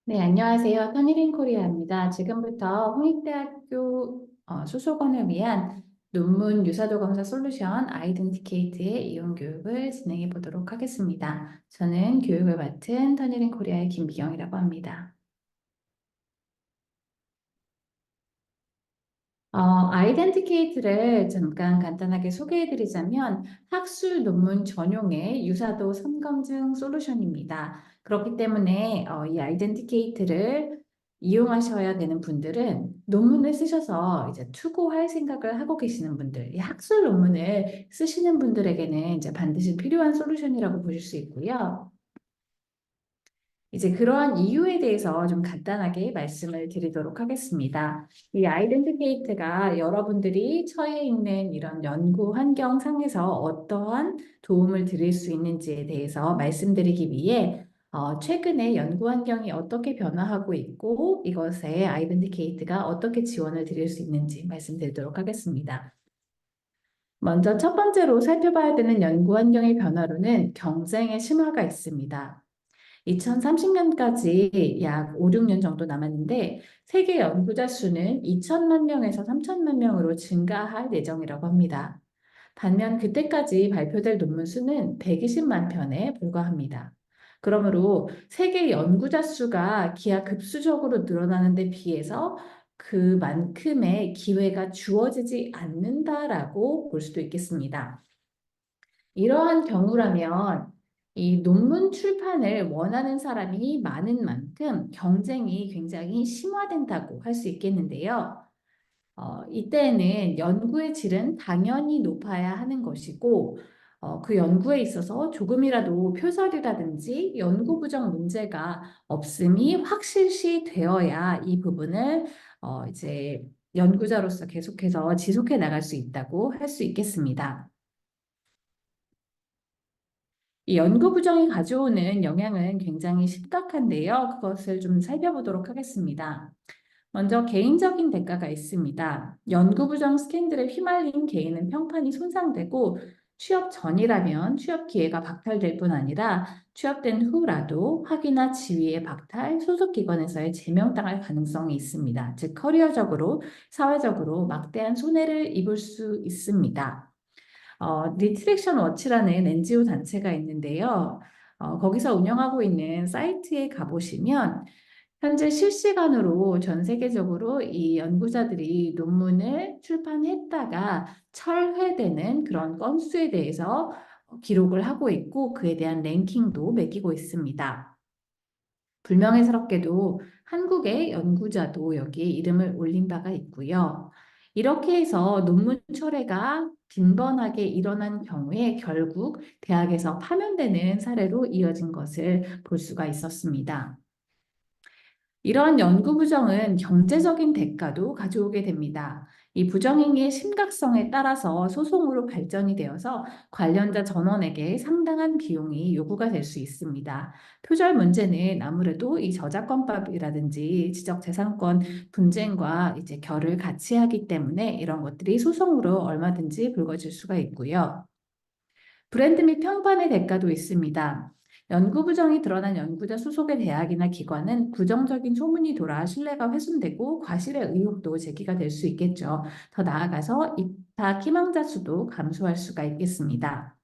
네, 안녕하세요. 터니링 코리아입니다. 지금부터 홍익대학교 수소권을 위한 논문 유사도 검사 솔루션 아이덴티케이트의 이용 교육을 진행해 보도록 하겠습니다. 저는 교육을 맡은 터니링 코리아의 김미경이라고 합니다. 아이덴티케이트를 잠깐 간단하게 소개해 드리자면 학술 논문 전용의 유사도 선검증 솔루션입니다. 그렇기 때문에 이 아이덴티케이트를 이용하셔야 되는 분들은 논문을 쓰셔서 이제 투고할 생각을 하고 계시는 분들, 이 학술 논문을 쓰시는 분들에게는 이제 반드시 필요한 솔루션이라고 보실 수 있고요. 이제 그러한 이유에 대해서 좀 간단하게 말씀을 드리도록 하겠습니다. 이 아이덴티케이트가 여러분들이 처해 있는 이런 연구 환경 상에서 어떠한 도움을 드릴 수 있는지에 대해서 말씀드리기 위해 최근에 연구 환경이 어떻게 변화하고 있고 이것에 아이덴티케이트가 어떻게 지원을 드릴 수 있는지 말씀드리도록 하겠습니다. 먼저 첫 번째로 살펴봐야 되는 연구 환경의 변화로는 경쟁의 심화가 있습니다. 2030년까지 약 5, 6년 정도 남았는데 세계 연구자 수는 2천만 명에서 3천만 명으로 증가할 예정이라고 합니다. 반면 그때까지 발표될 논문 수는 120만 편에 불과합니다. 그러므로 세계 연구자 수가 기하급수적으로 늘어나는 데 비해서 그만큼의 기회가 주어지지 않는다라고 볼 수도 있겠습니다. 이러한 경우라면 이 논문 출판을 원하는 사람이 많은 만큼 경쟁이 굉장히 심화된다고 할 수 있겠는데요. 이때에는 연구의 질은 당연히 높아야 하는 것이고, 그 연구에 있어서 조금이라도 표절이라든지 연구 부정 문제가 없음이 확실시 되어야 이 부분을 이제 연구자로서 계속해서 지속해 나갈 수 있다고 할 수 있겠습니다. 이 연구 부정이 가져오는 영향은 굉장히 심각한데요. 그것을 좀 살펴보도록 하겠습니다. 먼저 개인적인 대가가 있습니다. 연구 부정 스캔들에 휘말린 개인은 평판이 손상되고 취업 전이라면 취업 기회가 박탈될 뿐 아니라 취업된 후라도 학위나 지위의 박탈, 소속 기관에서의 제명당할 가능성이 있습니다. 즉 커리어적으로, 사회적으로 막대한 손해를 입을 수 있습니다. 리트렉션 워치라는 NGO 단체가 있는데요. 거기서 운영하고 있는 사이트에 가보시면 현재 실시간으로 전 세계적으로 이 연구자들이 논문을 출판했다가 철회되는 그런 건수에 대해서 기록을 하고 있고 그에 대한 랭킹도 매기고 있습니다. 불명예스럽게도 한국의 연구자도 여기에 이름을 올린 바가 있고요. 이렇게 해서 논문 철회가 빈번하게 일어난 경우에 결국 대학에서 파면되는 사례로 이어진 것을 볼 수가 있었습니다. 이러한 연구 부정은 경제적인 대가도 가져오게 됩니다. 이 부정행위의 심각성에 따라서 소송으로 발전이 되어서 관련자 전원에게 상당한 비용이 요구가 될 수 있습니다. 표절 문제는 아무래도 이 저작권법이라든지 지적재산권 분쟁과 이제 결을 같이 하기 때문에 이런 것들이 소송으로 얼마든지 불거질 수가 있고요. 브랜드 및 평판의 대가도 있습니다. 연구 부정이 드러난 연구자 소속의 대학이나 기관은 부정적인 소문이 돌아 신뢰가 훼손되고 과실의 의혹도 제기가 될 수 있겠죠. 더 나아가서 입학 희망자 수도 감소할 수가 있겠습니다.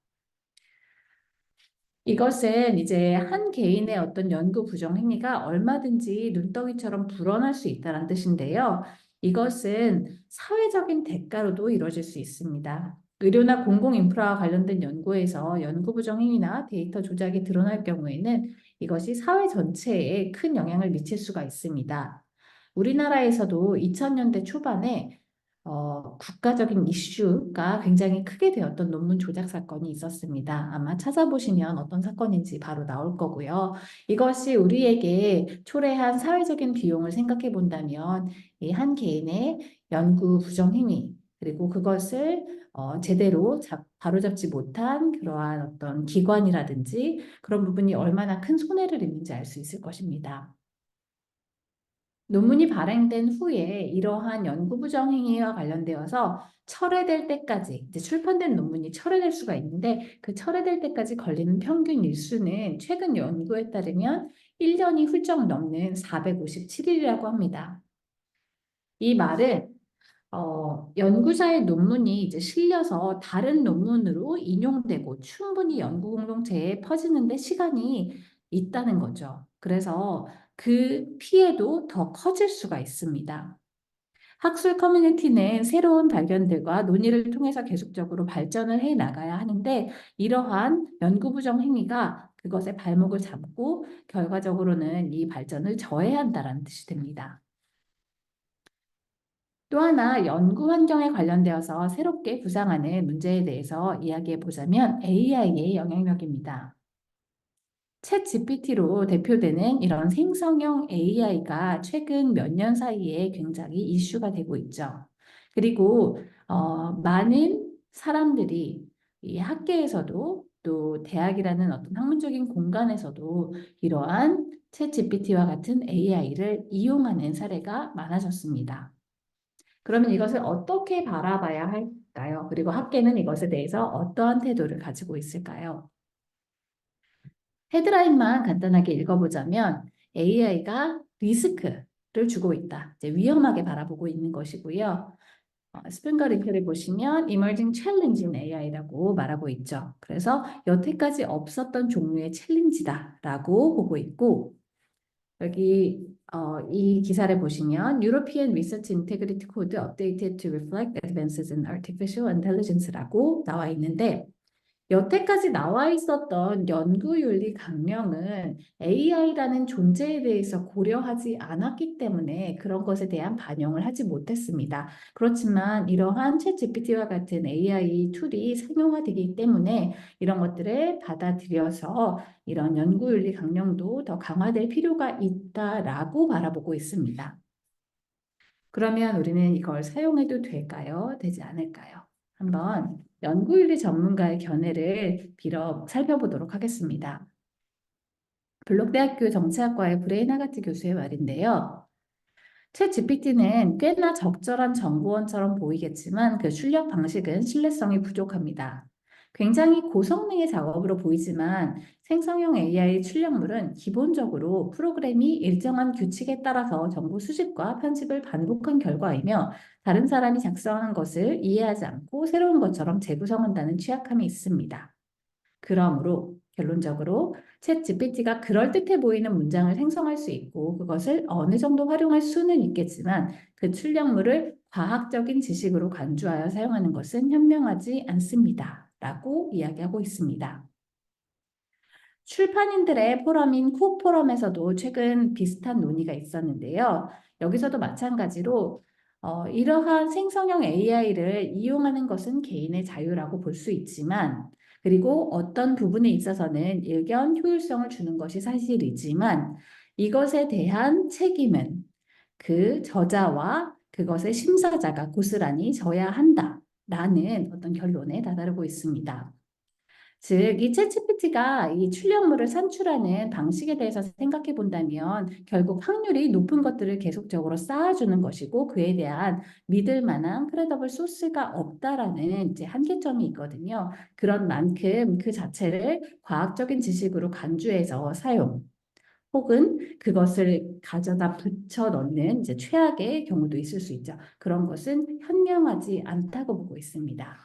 이것은 이제 한 개인의 어떤 연구 부정 행위가 얼마든지 눈덩이처럼 불어날 수 있다는 뜻인데요. 이것은 사회적인 대가로도 이루어질 수 있습니다. 의료나 공공 인프라와 관련된 연구에서 연구 부정 행위나 데이터 조작이 드러날 경우에는 이것이 사회 전체에 큰 영향을 미칠 수가 있습니다. 우리나라에서도 2000년대 초반에 국가적인 이슈가 굉장히 크게 되었던 논문 조작 사건이 있었습니다. 아마 찾아보시면 어떤 사건인지 바로 나올 거고요. 이것이 우리에게 초래한 사회적인 비용을 생각해 본다면 이 한 개인의 연구 부정 행위 그리고 그것을 제대로 바로잡지 못한 그러한 어떤 기관이라든지 그런 부분이 얼마나 큰 손해를 입는지 알 수 있을 것입니다. 논문이 발행된 후에 이러한 연구 부정 행위와 관련되어서 철회될 때까지 이제 출판된 논문이 철회될 수가 있는데 그 철회될 때까지 걸리는 평균 일수는 최근 연구에 따르면 1년이 훌쩍 넘는 457일이라고 합니다. 이 말은 연구자의 논문이 이제 실려서 다른 논문으로 인용되고 충분히 연구 공동체에 퍼지는데 시간이 있다는 거죠. 그래서 그 피해도 더 커질 수가 있습니다. 학술 커뮤니티는 새로운 발견들과 논의를 통해서 계속적으로 발전을 해 나가야 하는데 이러한 연구 부정 행위가 그것의 발목을 잡고 결과적으로는 이 발전을 저해한다는 뜻이 됩니다. 또 하나 연구 환경에 관련되어서 새롭게 부상하는 문제에 대해서 이야기해 보자면 AI의 영향력입니다. 챗 GPT로 대표되는 이런 생성형 AI가 최근 몇 년 사이에 굉장히 이슈가 되고 있죠. 그리고 많은 사람들이 이 학계에서도 또 대학이라는 어떤 학문적인 공간에서도 이러한 챗 GPT와 같은 AI를 이용하는 사례가 많아졌습니다. 그러면 이것을 어떻게 바라봐야 할까요? 그리고 학계는 이것에 대해서 어떠한 태도를 가지고 있을까요? 헤드라인만 간단하게 읽어보자면 AI가 리스크를 주고 있다. 이제 위험하게 바라보고 있는 것이고요. 스프링거 리플을 보시면 Emerging Challenge in AI라고 말하고 있죠. 그래서 여태까지 없었던 종류의 챌린지다라고 보고 있고 여기 이 기사를 보시면 European Research Integrity Code updated to reflect advances in artificial intelligence라고 나와 있는데 여태까지 나와 있었던 연구윤리 강령은 AI라는 존재에 대해서 고려하지 않았기 때문에 그런 것에 대한 반영을 하지 못했습니다. 그렇지만 이러한 챗GPT와 같은 AI 툴이 상용화되기 때문에 이런 것들을 받아들여서 이런 연구윤리 강령도 더 강화될 필요가 있다라고 바라보고 있습니다. 그러면 우리는 이걸 사용해도 될까요? 되지 않을까요? 한번 연구윤리 전문가의 견해를 빌어 살펴보도록 하겠습니다. 블록대학교 정치학과의 브레인 하가트 교수의 말인데요. 챗 GPT는 꽤나 적절한 정보원처럼 보이겠지만 그 출력 방식은 신뢰성이 부족합니다. 굉장히 고성능의 작업으로 보이지만 생성형 AI 출력물은 기본적으로 프로그램이 일정한 규칙에 따라서 정보 수집과 편집을 반복한 결과이며 다른 사람이 작성한 것을 이해하지 않고 새로운 것처럼 재구성한다는 취약함이 있습니다. 그러므로 결론적으로 챗 GPT가 그럴듯해 보이는 문장을 생성할 수 있고 그것을 어느 정도 활용할 수는 있겠지만 그 출력물을 과학적인 지식으로 간주하여 사용하는 것은 현명하지 않습니다. 라고 이야기하고 있습니다. 출판인들의 포럼인 코포럼에서도 최근 비슷한 논의가 있었는데요. 여기서도 마찬가지로 이러한 생성형 AI를 이용하는 것은 개인의 자유라고 볼 수 있지만 그리고 어떤 부분에 있어서는 의견 효율성을 주는 것이 사실이지만 이것에 대한 책임은 그 저자와 그것의 심사자가 고스란히 져야 한다라는 어떤 결론에 다다르고 있습니다. 즉, 이 챗GPT가 이 출력물을 산출하는 방식에 대해서 생각해 본다면 결국 확률이 높은 것들을 계속적으로 쌓아주는 것이고 그에 대한 믿을 만한 크레더블 소스가 없다라는 이제 한계점이 있거든요. 그런 만큼 그 자체를 과학적인 지식으로 간주해서 사용 혹은 그것을 가져다 붙여 넣는 이제 최악의 경우도 있을 수 있죠. 그런 것은 현명하지 않다고 보고 있습니다.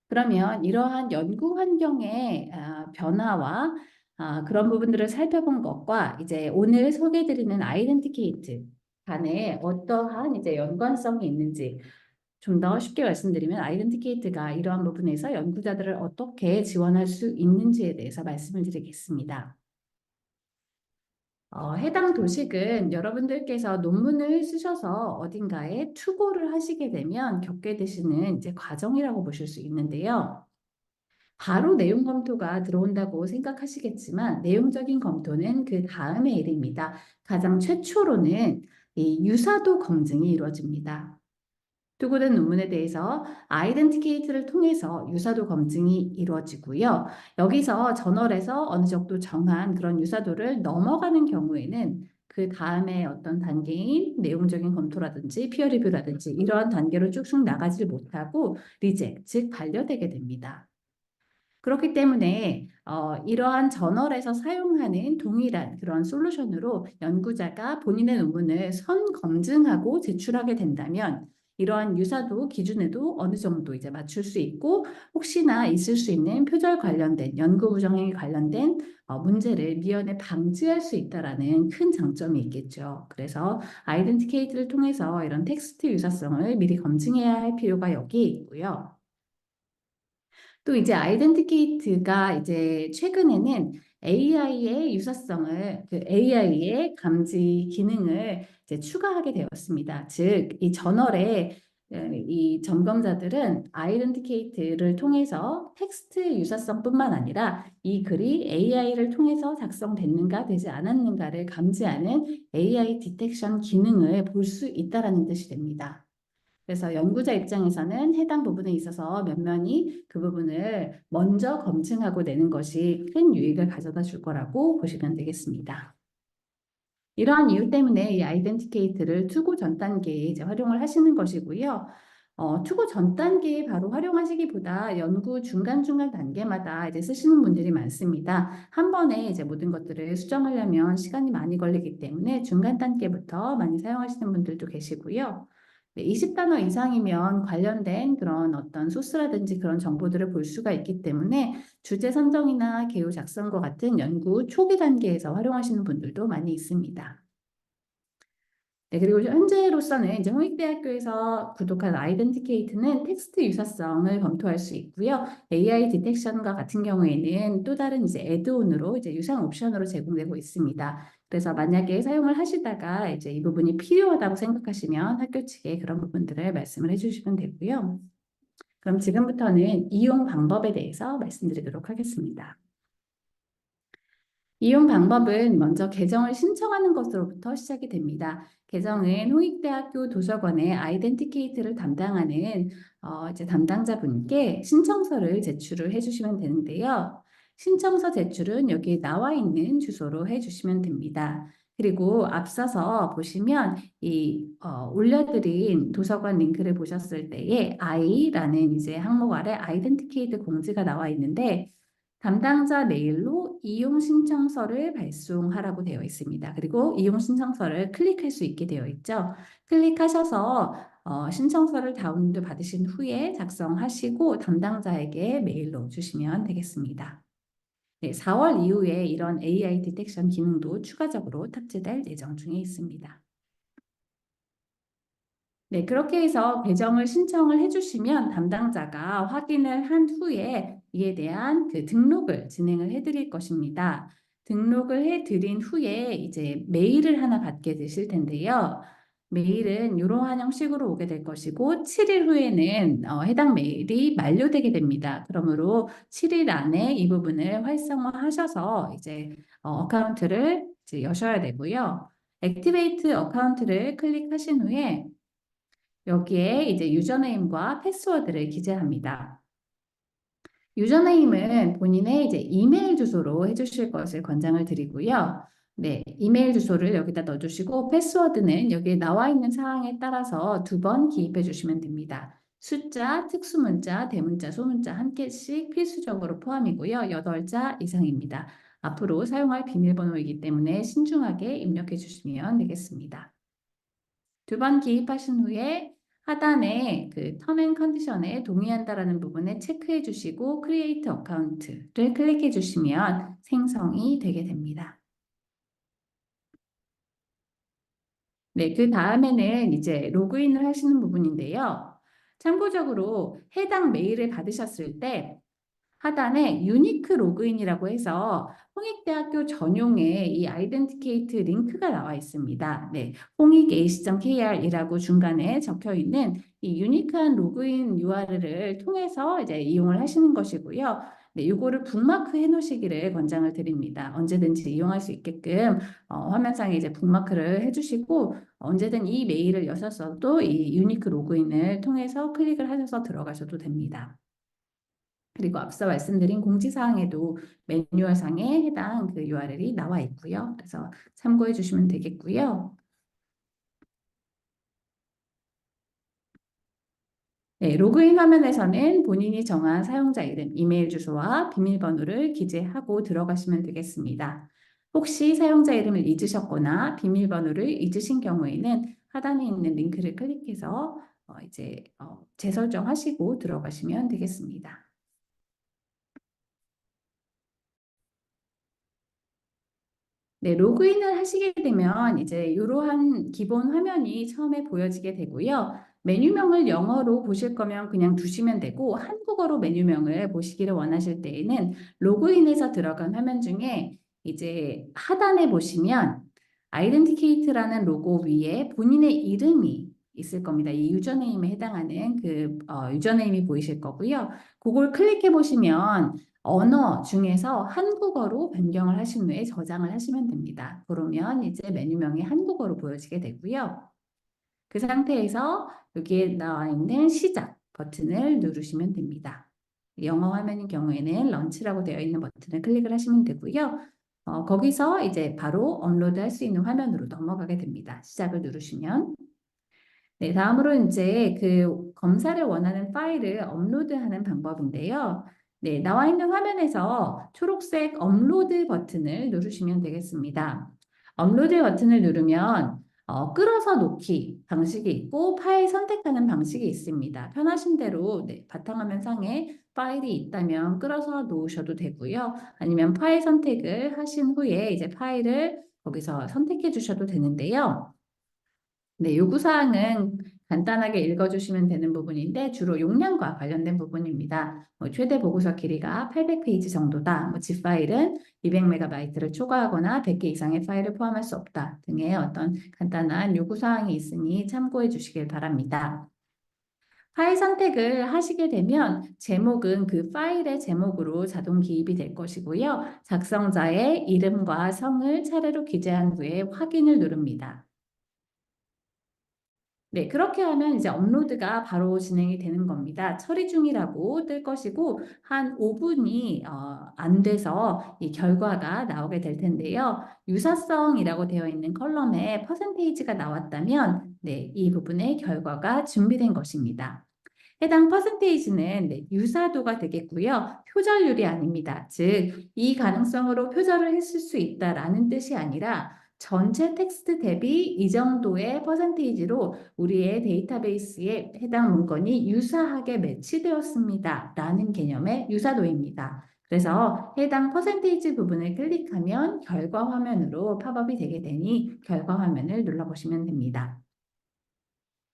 그러면 이러한 연구 환경의 변화와 그런 부분들을 살펴본 것과 이제 오늘 소개해드리는 아이덴티케이트 간에 어떠한 이제 연관성이 있는지 좀 더 쉽게 말씀드리면 아이덴티케이트가 이러한 부분에서 연구자들을 어떻게 지원할 수 있는지에 대해서 말씀을 드리겠습니다. 해당 도식은 여러분들께서 논문을 쓰셔서 어딘가에 투고를 하시게 되면 겪게 되시는 이제 과정이라고 보실 수 있는데요. 바로 내용 검토가 들어온다고 생각하시겠지만 내용적인 검토는 그 다음의 일입니다. 가장 최초로는 이 유사도 검증이 이루어집니다. 투고된 논문에 대해서 아이덴티케이트를 통해서 유사도 검증이 이루어지고요. 여기서 저널에서 어느 정도 정한 그런 유사도를 넘어가는 경우에는 그 다음에 어떤 단계인 내용적인 검토라든지 피어 리뷰라든지 이러한 단계로 쭉쭉 나가지 못하고 리젝, 즉 반려되게 됩니다. 그렇기 때문에 이러한 저널에서 사용하는 동일한 그런 솔루션으로 연구자가 본인의 논문을 선검증하고 제출하게 된다면 이러한 유사도 기준에도 어느 정도 이제 맞출 수 있고 혹시나 있을 수 있는 표절 관련된 연구 부정행위 관련된 문제를 미연에 방지할 수 있다라는 큰 장점이 있겠죠. 그래서 아이덴티케이트를 통해서 이런 텍스트 유사성을 미리 검증해야 할 필요가 여기에 있고요. 또 이제 아이덴티케이트가 이제 최근에는 AI의 유사성을 그 AI의 감지 기능을 이제 추가하게 되었습니다. 즉, 이 저널에 이 점검자들은 아이덴티케이트를 통해서 텍스트 유사성뿐만 아니라 이 글이 AI를 통해서 작성됐는가 되지 않았는가를 감지하는 AI 디텍션 기능을 볼 수 있다라는 뜻이 됩니다. 그래서 연구자 입장에서는 해당 부분에 있어서 면면이 그 부분을 먼저 검증하고 내는 것이 큰 유익을 가져다 줄 거라고 보시면 되겠습니다. 이러한 이유 때문에 이 아이덴티케이트를 투고 전 단계에 이제 활용을 하시는 것이고요. 투고 전 단계에 바로 활용하시기보다 연구 중간중간 단계마다 이제 쓰시는 분들이 많습니다. 한 번에 이제 모든 것들을 수정하려면 시간이 많이 걸리기 때문에 중간 단계부터 많이 사용하시는 분들도 계시고요. 네, 20단어 이상이면 관련된 그런 어떤 소스라든지 그런 정보들을 볼 수가 있기 때문에 주제 선정이나 개요 작성과 같은 연구 초기 단계에서 활용하시는 분들도 많이 있습니다. 네, 그리고 현재로서는 이제 홍익대학교에서 구독한 아이덴티케이트는 텍스트 유사성을 검토할 수 있고요. AI 디텍션과 같은 경우에는 또 다른 이제 애드온으로 이제 유상 옵션으로 제공되고 있습니다. 그래서 만약에 사용을 하시다가 이제 이 부분이 필요하다고 생각하시면 학교 측에 그런 부분들을 말씀을 해주시면 되고요. 그럼 지금부터는 이용 방법에 대해서 말씀드리도록 하겠습니다. 이용 방법은 먼저 계정을 신청하는 것으로부터 시작이 됩니다. 계정은 홍익대학교 도서관의 아이덴티케이트를 담당하는 이제 담당자분께 신청서를 제출을 해주시면 되는데요. 신청서 제출은 여기 나와 있는 주소로 해주시면 됩니다. 그리고 앞서서 보시면 이 올려드린 도서관 링크를 보셨을 때에 I라는 이제 항목 아래 아이덴티케이트 공지가 나와 있는데 담당자 메일로 이용 신청서를 발송하라고 되어 있습니다. 그리고 이용 신청서를 클릭할 수 있게 되어 있죠. 클릭하셔서 신청서를 다운로드 받으신 후에 작성하시고 담당자에게 메일로 주시면 되겠습니다. 네, 4월 이후에 이런 AI 디텍션 기능도 추가적으로 탑재될 예정 중에 있습니다. 네, 그렇게 해서 계정을 신청을 해주시면 담당자가 확인을 한 후에 이에 대한 그 등록을 진행을 해드릴 것입니다. 등록을 해드린 후에 이제 메일을 하나 받게 되실 텐데요. 메일은 이러한 형식으로 오게 될 것이고 7일 후에는 해당 메일이 만료되게 됩니다. 그러므로 7일 안에 이 부분을 활성화하셔서 이제 어카운트를 이제 여셔야 되고요. 액티베이트 어카운트를 클릭하신 후에 여기에 이제 유저네임과 패스워드를 기재합니다. 유저네임은 본인의 이제 이메일 주소로 해주실 것을 권장을 드리고요. 네, 이메일 주소를 여기다 넣어주시고 패스워드는 여기에 나와 있는 사항에 따라서 2번 기입해 주시면 됩니다. 숫자, 특수문자, 대문자, 소문자 한 개씩 필수적으로 포함이고요. 8자 이상입니다. 앞으로 사용할 비밀번호이기 때문에 신중하게 입력해 주시면 되겠습니다. 2번 기입하신 후에 하단에 그 텀 앤 컨디션에 동의한다라는 부분에 체크해 주시고 크리에이트 어카운트를 클릭해 주시면 생성이 되게 됩니다. 네, 그 다음에는 이제 로그인을 하시는 부분인데요. 참고적으로 해당 메일을 받으셨을 때 하단에 유니크 로그인이라고 해서 홍익대학교 전용의 이 아이덴티케이트 링크가 나와 있습니다. 네, 홍익ac.kr이라고 중간에 적혀 있는 이 유니크한 로그인 URL을 통해서 이제 이용을 하시는 것이고요. 네, 이거를 북마크 해 놓으시기를 권장을 드립니다. 언제든지 이용할 수 있게끔 화면상에 이제 북마크를 해주시고 언제든 이 메일을 여셨어도 이 유니크 로그인을 통해서 클릭을 하셔서 들어가셔도 됩니다. 그리고 앞서 말씀드린 공지사항에도 매뉴얼상에 해당 그 URL이 나와 있고요. 그래서 참고해 주시면 되겠고요. 네, 로그인 화면에서는 본인이 정한 사용자 이름, 이메일 주소와 비밀번호를 기재하고 들어가시면 되겠습니다. 혹시 사용자 이름을 잊으셨거나 비밀번호를 잊으신 경우에는 하단에 있는 링크를 클릭해서 재설정하시고 들어가시면 되겠습니다. 네, 로그인을 하시게 되면 이제 이러한 기본 화면이 처음에 보여지게 되고요. 메뉴명을 영어로 보실 거면 그냥 두시면 되고 한국어로 메뉴명을 보시기를 원하실 때에는 로그인해서 들어간 화면 중에 이제 하단에 보시면 아이덴티케이트라는 로고 위에 본인의 이름이 있을 겁니다. 이 유저네임에 해당하는 그 유저네임이 보이실 거고요. 그걸 클릭해 보시면 언어 중에서 한국어로 변경을 하신 후에 저장을 하시면 됩니다. 그러면 이제 메뉴명이 한국어로 보여지게 되고요. 그 상태에서 여기에 나와 있는 시작 버튼을 누르시면 됩니다. 영어 화면인 경우에는 런치라고 되어 있는 버튼을 클릭을 하시면 되고요. 거기서 이제 바로 업로드 할 수 있는 화면으로 넘어가게 됩니다. 시작을 누르시면. 네, 다음으로 이제 그 검사를 원하는 파일을 업로드하는 방법인데요. 네, 나와 있는 화면에서 초록색 업로드 버튼을 누르시면 되겠습니다. 업로드 버튼을 누르면 끌어서 놓기 방식이 있고 파일 선택하는 방식이 있습니다. 편하신 대로 네, 바탕화면 상에 파일이 있다면 끌어서 놓으셔도 되고요. 아니면 파일 선택을 하신 후에 이제 파일을 거기서 선택해 주셔도 되는데요. 네, 요구사항은 간단하게 읽어주시면 되는 부분인데 주로 용량과 관련된 부분입니다. 최대 보고서 길이가 800페이지 정도다. zip 파일은 200MB를 초과하거나 100개 이상의 파일을 포함할 수 없다. 등의 어떤 간단한 요구사항이 있으니 참고해 주시길 바랍니다. 파일 선택을 하시게 되면 제목은 그 파일의 제목으로 자동 기입이 될 것이고요. 작성자의 이름과 성을 차례로 기재한 후에 확인을 누릅니다. 네, 그렇게 하면 이제 업로드가 바로 진행이 되는 겁니다. 처리 중이라고 뜰 것이고 한 5분이 안 돼서 이 결과가 나오게 될 텐데요. 유사성이라고 되어 있는 컬럼에 퍼센테이지가 나왔다면 네, 이 부분의 결과가 준비된 것입니다. 해당 퍼센테이지는 네, 유사도가 되겠고요. 표절률이 아닙니다. 즉, 이 가능성으로 표절을 했을 수 있다라는 뜻이 아니라 전체 텍스트 대비 이 정도의 퍼센테이지로 우리의 데이터베이스에 해당 문건이 유사하게 매치되었습니다. 라는 개념의 유사도입니다. 그래서 해당 퍼센테이지 부분을 클릭하면 결과 화면으로 팝업이 되게 되니 결과 화면을 눌러보시면 됩니다.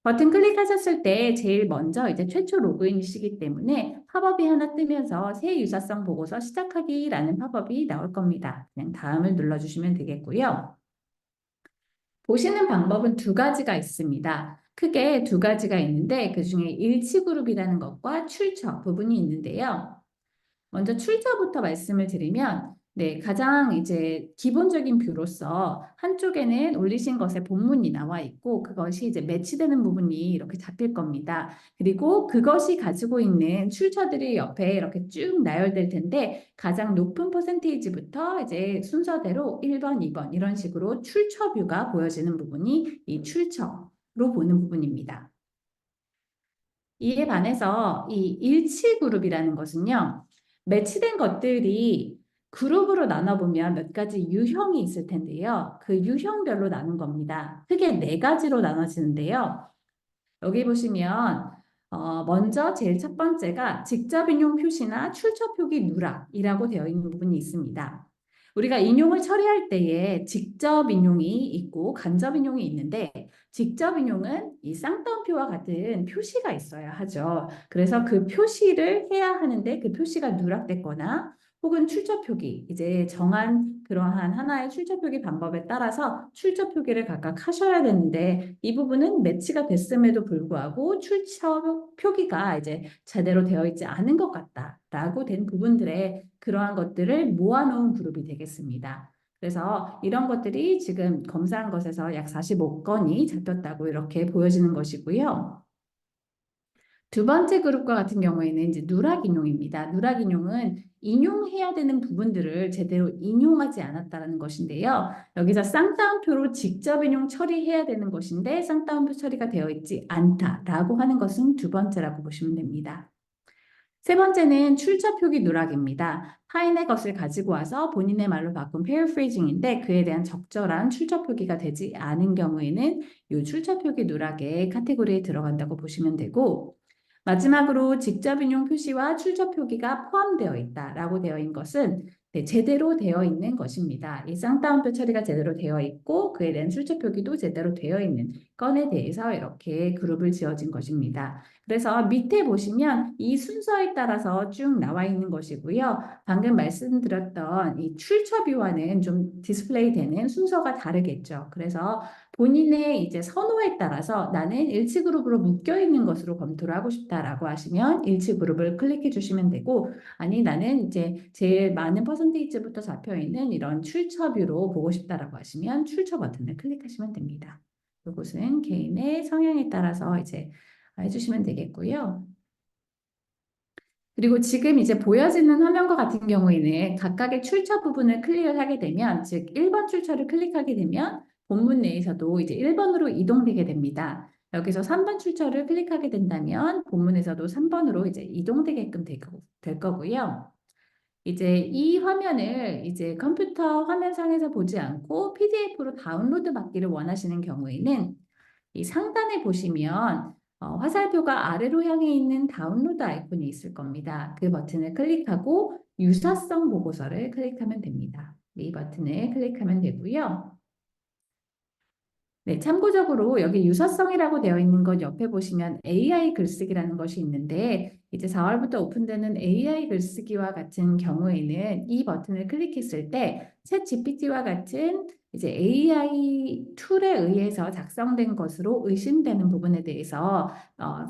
버튼 클릭하셨을 때 제일 먼저 이제 최초 로그인이시기 때문에 팝업이 하나 뜨면서 새 유사성 보고서 시작하기라는 팝업이 나올 겁니다. 그냥 다음을 눌러주시면 되겠고요. 보시는 방법은 두 가지가 있습니다. 크게 두 가지가 있는데 그중에 일치 그룹이라는 것과 출처 부분이 있는데요. 먼저 출처부터 말씀을 드리면, 네, 가장 이제 기본적인 뷰로서 한쪽에는 올리신 것의 본문이 나와 있고, 그것이 이제 매치되는 부분이 이렇게 잡힐 겁니다. 그리고 그것이 가지고 있는 출처들이 옆에 이렇게 쭉 나열될 텐데, 가장 높은 퍼센테이지부터 이제 순서대로 1번, 2번 이런 식으로 출처 뷰가 보여지는 부분이 이 출처로 보는 부분입니다. 이에 반해서 이 일치 그룹이라는 것은요, 매치된 것들이 그룹으로 나눠보면 몇 가지 유형이 있을 텐데요. 그 유형별로 나눈 겁니다. 크게 네 가지로 나눠지는데요. 여기 보시면 먼저 제일 첫 번째가 직접 인용 표시나 출처 표기 누락이라고 되어 있는 부분이 있습니다. 우리가 인용을 처리할 때에 직접 인용이 있고 간접 인용이 있는데 직접 인용은 이 쌍따옴표와 같은 표시가 있어야 하죠. 그래서 그 표시를 해야 하는데 그 표시가 누락됐거나 혹은 출처 표기, 이제 정한 그러한 하나의 출처 표기 방법에 따라서 출처 표기를 각각 하셔야 되는데 이 부분은 매치가 됐음에도 불구하고 출처 표기가 이제 제대로 되어 있지 않은 것 같다라고 된 부분들의 그러한 것들을 모아놓은 그룹이 되겠습니다. 그래서 이런 것들이 지금 검사한 것에서 약 45건이 잡혔다고 이렇게 보여지는 것이고요. 두 번째 그룹과 같은 경우에는 이제 누락 인용입니다. 누락 인용은 인용해야 되는 부분들을 제대로 인용하지 않았다는 것인데요. 여기서 쌍따옴표로 직접 인용 처리해야 되는 것인데 쌍따옴표 처리가 되어 있지 않다라고 하는 것은 두 번째라고 보시면 됩니다. 세 번째는 출처 표기 누락입니다. 타인의 것을 가지고 와서 본인의 말로 바꾼 paraphrasing인데 그에 대한 적절한 출처 표기가 되지 않은 경우에는 이 출처 표기 누락의 카테고리에 들어간다고 보시면 되고 마지막으로 직접 인용 표시와 출처 표기가 포함되어 있다라고 되어 있는 것은 네, 제대로 되어 있는 것입니다. 이 쌍따옴표 처리가 제대로 되어 있고 그에 대한 출처 표기도 제대로 되어 있는 건에 대해서 이렇게 그룹을 지어진 것입니다. 그래서 밑에 보시면 이 순서에 따라서 쭉 나와 있는 것이고요. 방금 말씀드렸던 이 출처비와는 좀 디스플레이 되는 순서가 다르겠죠. 그래서 본인의 이제 선호에 따라서 나는 일치 그룹으로 묶여 있는 것으로 검토를 하고 싶다라고 하시면 일치 그룹을 클릭해 주시면 되고, 아니 나는 이제 제일 많은 퍼센테이지부터 잡혀 있는 이런 출처뷰로 보고 싶다라고 하시면 출처 버튼을 클릭하시면 됩니다. 이것은 개인의 성향에 따라서 이제 해주시면 되겠고요. 그리고 지금 이제 보여지는 화면과 같은 경우에는 각각의 출처 부분을 클릭을 하게 되면, 즉 1번 출처를 클릭하게 되면 본문 내에서도 이제 1번으로 이동되게 됩니다. 여기서 3번 출처를 클릭하게 된다면 본문에서도 3번으로 이제 이동되게끔 될 거고요. 이제 이 화면을 이제 컴퓨터 화면상에서 보지 않고 PDF로 다운로드 받기를 원하시는 경우에는 이 상단에 보시면 화살표가 아래로 향해 있는 다운로드 아이콘이 있을 겁니다. 그 버튼을 클릭하고 유사성 보고서를 클릭하면 됩니다. 이 버튼을 클릭하면 되고요. 네, 참고적으로 여기 유사성이라고 되어 있는 것 옆에 보시면 AI 글쓰기라는 것이 있는데 이제 4월부터 오픈되는 AI 글쓰기와 같은 경우에는 이 버튼을 클릭했을 때 챗GPT와 같은 이제 AI 툴에 의해서 작성된 것으로 의심되는 부분에 대해서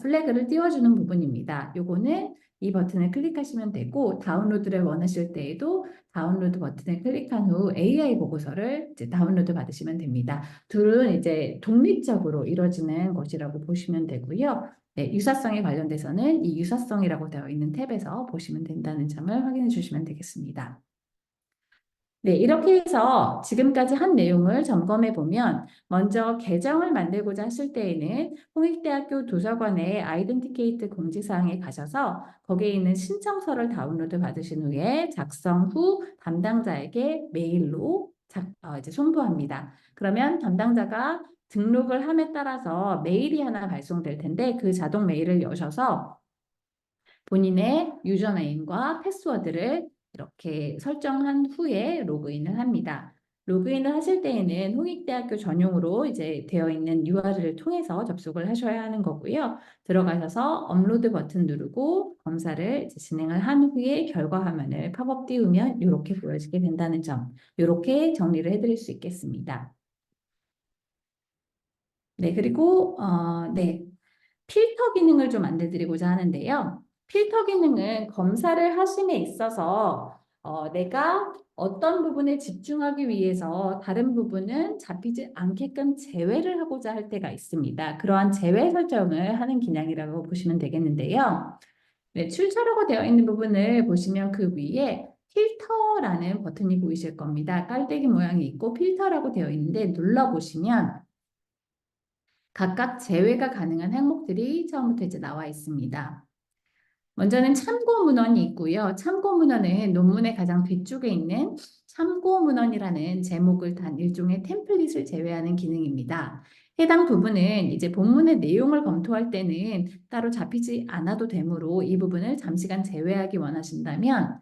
플래그를 띄워주는 부분입니다. 요거는 이 버튼을 클릭하시면 되고 다운로드를 원하실 때에도 다운로드 버튼을 클릭한 후 AI 보고서를 이제 다운로드 받으시면 됩니다. 둘은 이제 독립적으로 이루어지는 것이라고 보시면 되고요. 네, 유사성에 관련돼서는 이 유사성이라고 되어 있는 탭에서 보시면 된다는 점을 확인해 주시면 되겠습니다. 네, 이렇게 해서 지금까지 한 내용을 점검해 보면 먼저 계정을 만들고자 하실 때에는 홍익대학교 도서관의 아이덴티케이트 공지사항에 가셔서 거기에 있는 신청서를 다운로드 받으신 후에 작성 후 담당자에게 메일로 이제 송부합니다. 그러면 담당자가 등록을 함에 따라서 메일이 하나 발송될 텐데 그 자동 메일을 여셔서 본인의 유저네임과 패스워드를 이렇게 설정한 후에 로그인을 합니다. 로그인을 하실 때에는 홍익대학교 전용으로 이제 되어 있는 URL을 통해서 접속을 하셔야 하는 거고요. 들어가셔서 업로드 버튼 누르고 검사를 이제 진행을 한 후에 결과 화면을 팝업 띄우면 이렇게 보여지게 된다는 점, 이렇게 정리를 해드릴 수 있겠습니다. 네, 그리고 네. 필터 기능을 좀 안내드리고자 하는데요. 필터 기능은 검사를 하심에 있어서 내가 어떤 부분에 집중하기 위해서 다른 부분은 잡히지 않게끔 제외를 하고자 할 때가 있습니다. 그러한 제외 설정을 하는 기능이라고 보시면 되겠는데요. 네, 출처라고 되어 있는 부분을 보시면 그 위에 필터라는 버튼이 보이실 겁니다. 깔때기 모양이 있고 필터라고 되어 있는데 눌러보시면 각각 제외가 가능한 항목들이 처음부터 이제 나와 있습니다. 먼저는 참고 문헌이 있고요. 참고 문헌은 논문의 가장 뒤쪽에 있는 참고 문헌이라는 제목을 단 일종의 템플릿을 제외하는 기능입니다. 해당 부분은 이제 본문의 내용을 검토할 때는 따로 잡히지 않아도 되므로 이 부분을 잠시간 제외하기 원하신다면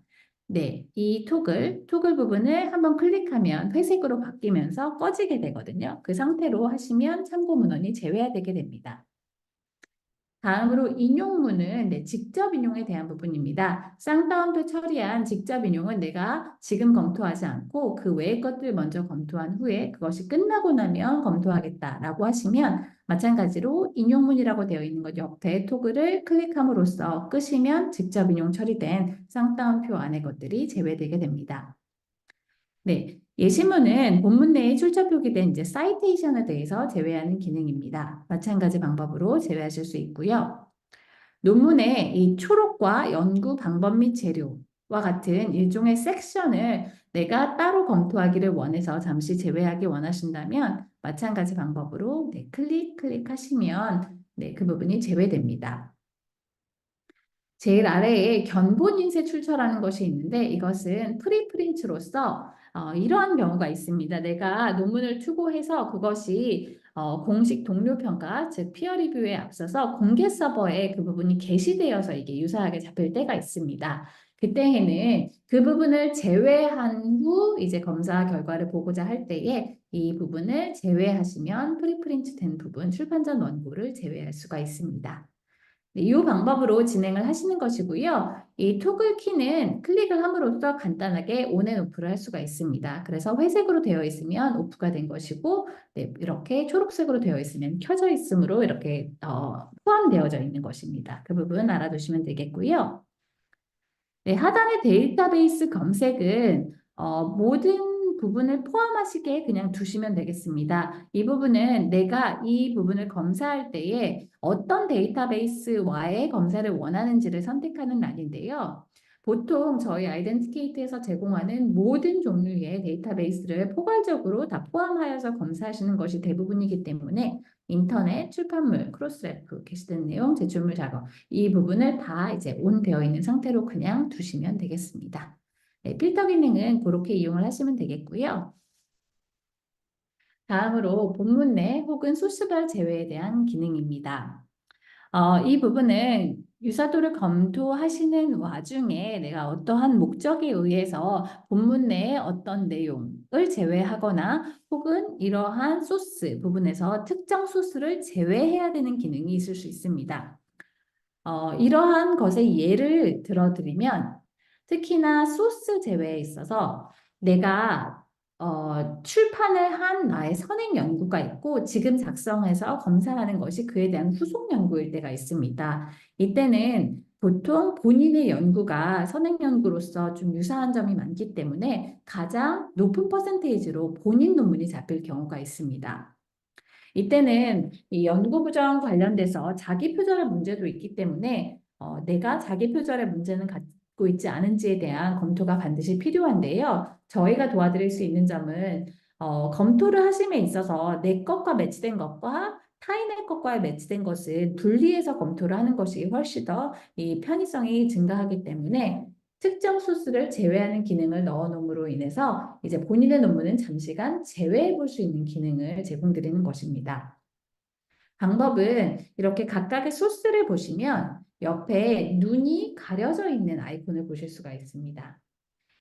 네, 이 토글 부분을 한번 클릭하면 회색으로 바뀌면서 꺼지게 되거든요. 그 상태로 하시면 참고 문헌이 제외되게 됩니다. 다음으로 인용문은 네, 직접 인용에 대한 부분입니다. 쌍따옴표 처리한 직접 인용은 내가 지금 검토하지 않고 그 외의 것들 먼저 검토한 후에 그것이 끝나고 나면 검토하겠다라고 하시면 마찬가지로 인용문이라고 되어 있는 것 옆에 토글을 클릭함으로써 끄시면 직접 인용 처리된 쌍따옴표 안의 것들이 제외되게 됩니다. 네, 예시문은 본문 내에 출처 표기된 이제 사이테이션에 대해서 제외하는 기능입니다. 마찬가지 방법으로 제외하실 수 있고요. 논문에 이 초록과 연구 방법 및 재료와 같은 일종의 섹션을 내가 따로 검토하기를 원해서 잠시 제외하기 원하신다면 마찬가지 방법으로 네, 클릭하시면 네, 그 부분이 제외됩니다. 제일 아래에 견본 인쇄 출처라는 것이 있는데 이것은 프리프린트로서 이러한 경우가 있습니다. 내가 논문을 투고해서 그것이 공식 동료 평가, 즉 피어 리뷰에 앞서서 공개 서버에 그 부분이 게시되어서 이게 유사하게 잡힐 때가 있습니다. 그때에는 그 부분을 제외한 후 이제 검사 결과를 보고자 할 때에 이 부분을 제외하시면 프리프린트 된 부분, 출판 전 원고를 제외할 수가 있습니다. 네, 이 방법으로 진행을 하시는 것이고요. 이 토글 키는 클릭을 함으로써 간단하게 온 앤 오프를 할 수가 있습니다. 그래서 회색으로 되어 있으면 오프가 된 것이고, 네, 이렇게 초록색으로 되어 있으면 켜져 있으므로 이렇게 포함되어져 있는 것입니다. 그 부분 알아두시면 되겠고요. 네, 하단의 데이터베이스 검색은 모든 부분을 포함하시게 그냥 두시면 되겠습니다. 이 부분은 내가 이 부분을 검사할 때에 어떤 데이터베이스와의 검사를 원하는지를 선택하는 란인데요. 보통 저희 아이덴티케이트에서 제공하는 모든 종류의 데이터베이스를 포괄적으로 다 포함하여서 검사하시는 것이 대부분이기 때문에 인터넷, 출판물, 크로스레프, 게시된 내용, 제출물 작업 이 부분을 다 이제 온 되어 있는 상태로 그냥 두시면 되겠습니다. 네, 필터 기능은 그렇게 이용을 하시면 되겠고요. 다음으로 본문 내 혹은 소스별 제외에 대한 기능입니다. 이 부분은 유사도를 검토하시는 와중에 내가 어떠한 목적에 의해서 본문 내에 어떤 내용을 제외하거나 혹은 이러한 소스 부분에서 특정 소스를 제외해야 되는 기능이 있을 수 있습니다. 이러한 것의 예를 들어드리면 특히나 소스 제외에 있어서 내가 출판을 한 나의 선행 연구가 있고 지금 작성해서 검사하는 것이 그에 대한 후속 연구일 때가 있습니다. 이때는 보통 본인의 연구가 선행 연구로서 좀 유사한 점이 많기 때문에 가장 높은 퍼센테이지로 본인 논문이 잡힐 경우가 있습니다. 이때는 이 연구 부정 관련돼서 자기 표절의 문제도 있기 때문에 내가 자기 표절의 문제는 갖고 있지 않은지에 대한 검토가 반드시 필요한데요. 저희가 도와드릴 수 있는 점은 검토를 하심에 있어서 내 것과 매치된 것과 타인의 것과 매치된 것을 분리해서 검토를 하는 것이 훨씬 더 이 편의성이 증가하기 때문에 특정 소스를 제외하는 기능을 넣어놓음으로 인해서 이제 본인의 논문은 잠시간 제외해 볼 수 있는 기능을 제공드리는 것입니다. 방법은 이렇게 각각의 소스를 보시면 옆에 눈이 가려져 있는 아이콘을 보실 수가 있습니다.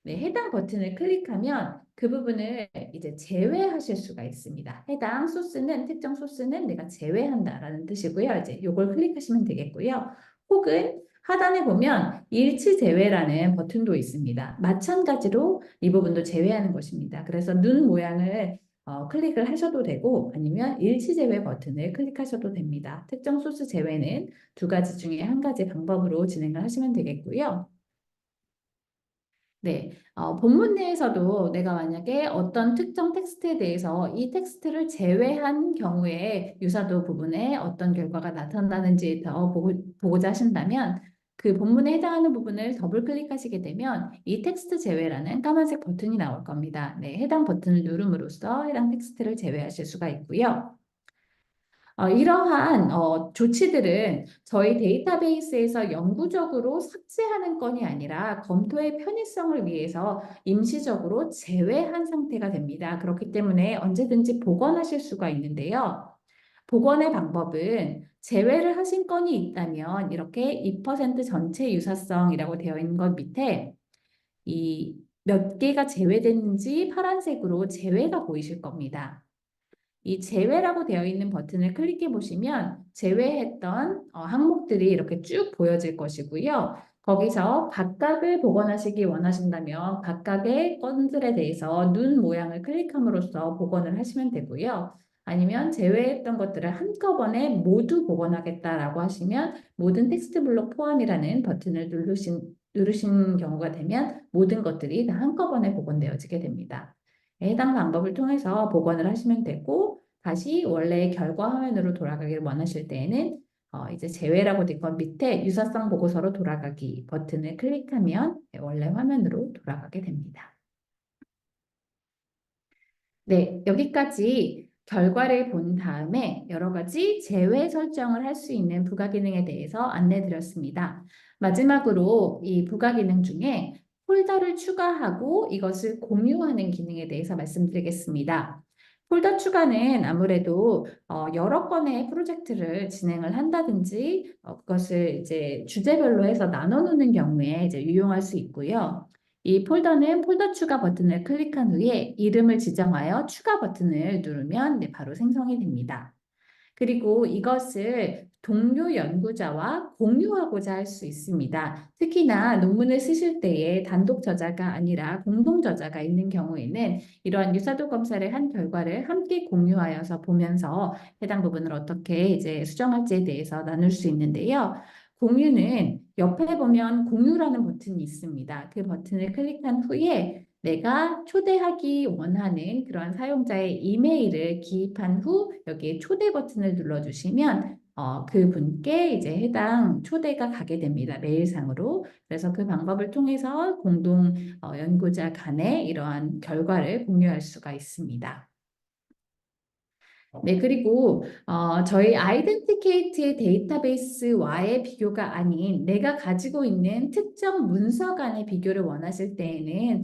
네, 해당 버튼을 클릭하면 그 부분을 이제 제외하실 수가 있습니다. 해당 소스는 특정 소스는 내가 제외한다라는 뜻이고요. 이제 이걸 클릭하시면 되겠고요. 혹은 하단에 보면 일치 제외라는 버튼도 있습니다. 마찬가지로 이 부분도 제외하는 것입니다. 그래서 눈 모양을 클릭을 하셔도 되고 아니면 일치 제외 버튼을 클릭하셔도 됩니다. 특정 소스 제외는 두 가지 중에 한 가지 방법으로 진행을 하시면 되겠고요. 네, 본문 내에서도 내가 만약에 어떤 특정 텍스트에 대해서 이 텍스트를 제외한 경우에 유사도 부분에 어떤 결과가 나타나는지 더 보고자 하신다면 그 본문에 해당하는 부분을 더블 클릭하시게 되면 이 텍스트 제외라는 까만색 버튼이 나올 겁니다. 네, 해당 버튼을 누름으로써 해당 텍스트를 제외하실 수가 있고요. 이러한 조치들은 저희 데이터베이스에서 영구적으로 삭제하는 건이 아니라 검토의 편의성을 위해서 임시적으로 제외한 상태가 됩니다. 그렇기 때문에 언제든지 복원하실 수가 있는데요. 복원의 방법은 제외를 하신 건이 있다면 이렇게 2% 전체 유사성이라고 되어 있는 것 밑에 이 몇 개가 제외됐는지 파란색으로 제외가 보이실 겁니다. 이 제외라고 되어 있는 버튼을 클릭해 보시면 제외했던 항목들이 이렇게 쭉 보여질 것이고요. 거기서 각각을 복원하시기 원하신다면 각각의 건들에 대해서 눈 모양을 클릭함으로써 복원을 하시면 되고요. 아니면 제외했던 것들을 한꺼번에 모두 복원하겠다라고 하시면 모든 텍스트 블록 포함이라는 버튼을 누르신 경우가 되면 모든 것들이 다 한꺼번에 복원되어지게 됩니다. 해당 방법을 통해서 복원을 하시면 되고 다시 원래의 결과 화면으로 돌아가기를 원하실 때에는 이제 제외라고 된 건 밑에 유사성 보고서로 돌아가기 버튼을 클릭하면 원래 화면으로 돌아가게 됩니다. 네, 여기까지 결과를 본 다음에 여러 가지 제외 설정을 할 수 있는 부가 기능에 대해서 안내 드렸습니다. 마지막으로 이 부가 기능 중에 폴더를 추가하고 이것을 공유하는 기능에 대해서 말씀드리겠습니다. 폴더 추가는 아무래도 여러 건의 프로젝트를 진행을 한다든지 그것을 이제 주제별로 해서 나눠 놓는 경우에 이제 유용할 수 있고요. 이 폴더는 폴더 추가 버튼을 클릭한 후에 이름을 지정하여 추가 버튼을 누르면 바로 생성이 됩니다. 그리고 이것을 동료 연구자와 공유하고자 할 수 있습니다. 특히나 논문을 쓰실 때에 단독 저자가 아니라 공동 저자가 있는 경우에는 이러한 유사도 검사를 한 결과를 함께 공유하여서 보면서 해당 부분을 어떻게 이제 수정할지에 대해서 나눌 수 있는데요. 공유는 옆에 보면 공유라는 버튼이 있습니다. 그 버튼을 클릭한 후에 내가 초대하기 원하는 그런 사용자의 이메일을 기입한 후 여기에 초대 버튼을 눌러주시면 그분께 이제 해당 초대가 가게 됩니다. 메일상으로. 그래서 그 방법을 통해서 공동 연구자 간에 이러한 결과를 공유할 수가 있습니다. 네, 그리고 저희 아이덴티케이트 데이터베이스와의 비교가 아닌 내가 가지고 있는 특정 문서 간의 비교를 원하실 때에는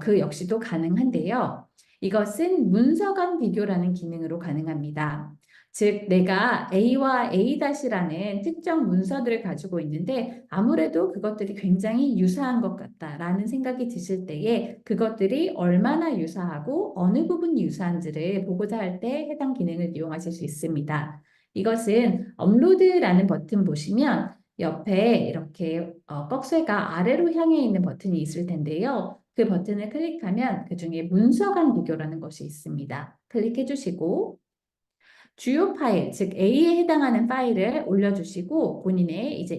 그 역시도 가능한데요. 이것은 문서 간 비교라는 기능으로 가능합니다. 즉, 내가 A와 A-라는 특정 문서들을 가지고 있는데 아무래도 그것들이 굉장히 유사한 것 같다라는 생각이 드실 때에 그것들이 얼마나 유사하고 어느 부분이 유사한지를 보고자 할 때 해당 기능을 이용하실 수 있습니다. 이것은 업로드라는 버튼 보시면 옆에 이렇게 꺽쇠가 아래로 향해 있는 버튼이 있을 텐데요. 그 버튼을 클릭하면 그중에 문서 간 비교라는 것이 있습니다. 클릭해 주시고 주요 파일, 즉 A에 해당하는 파일을 올려주시고 본인의 이제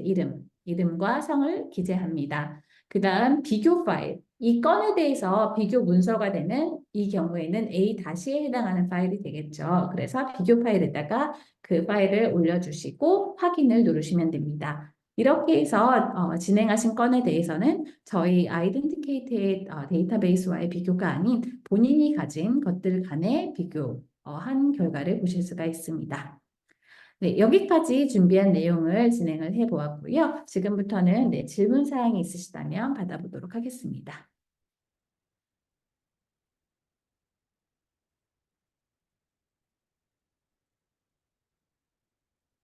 이름과 성을 기재합니다. 그 다음 비교 파일, 이 건에 대해서 비교 문서가 되는 이 경우에는 A-에 해당하는 파일이 되겠죠. 그래서 비교 파일에다가 그 파일을 올려주시고 확인을 누르시면 됩니다. 이렇게 해서 진행하신 건에 대해서는 저희 아이덴티케이트 데이터베이스와의 비교가 아닌 본인이 가진 것들 간의 비교 한 결과를 보실 수가 있습니다. 네, 여기까지 준비한 내용을 진행을 해보았고요. 지금부터는 질문 사항이 있으시다면 받아보도록 하겠습니다.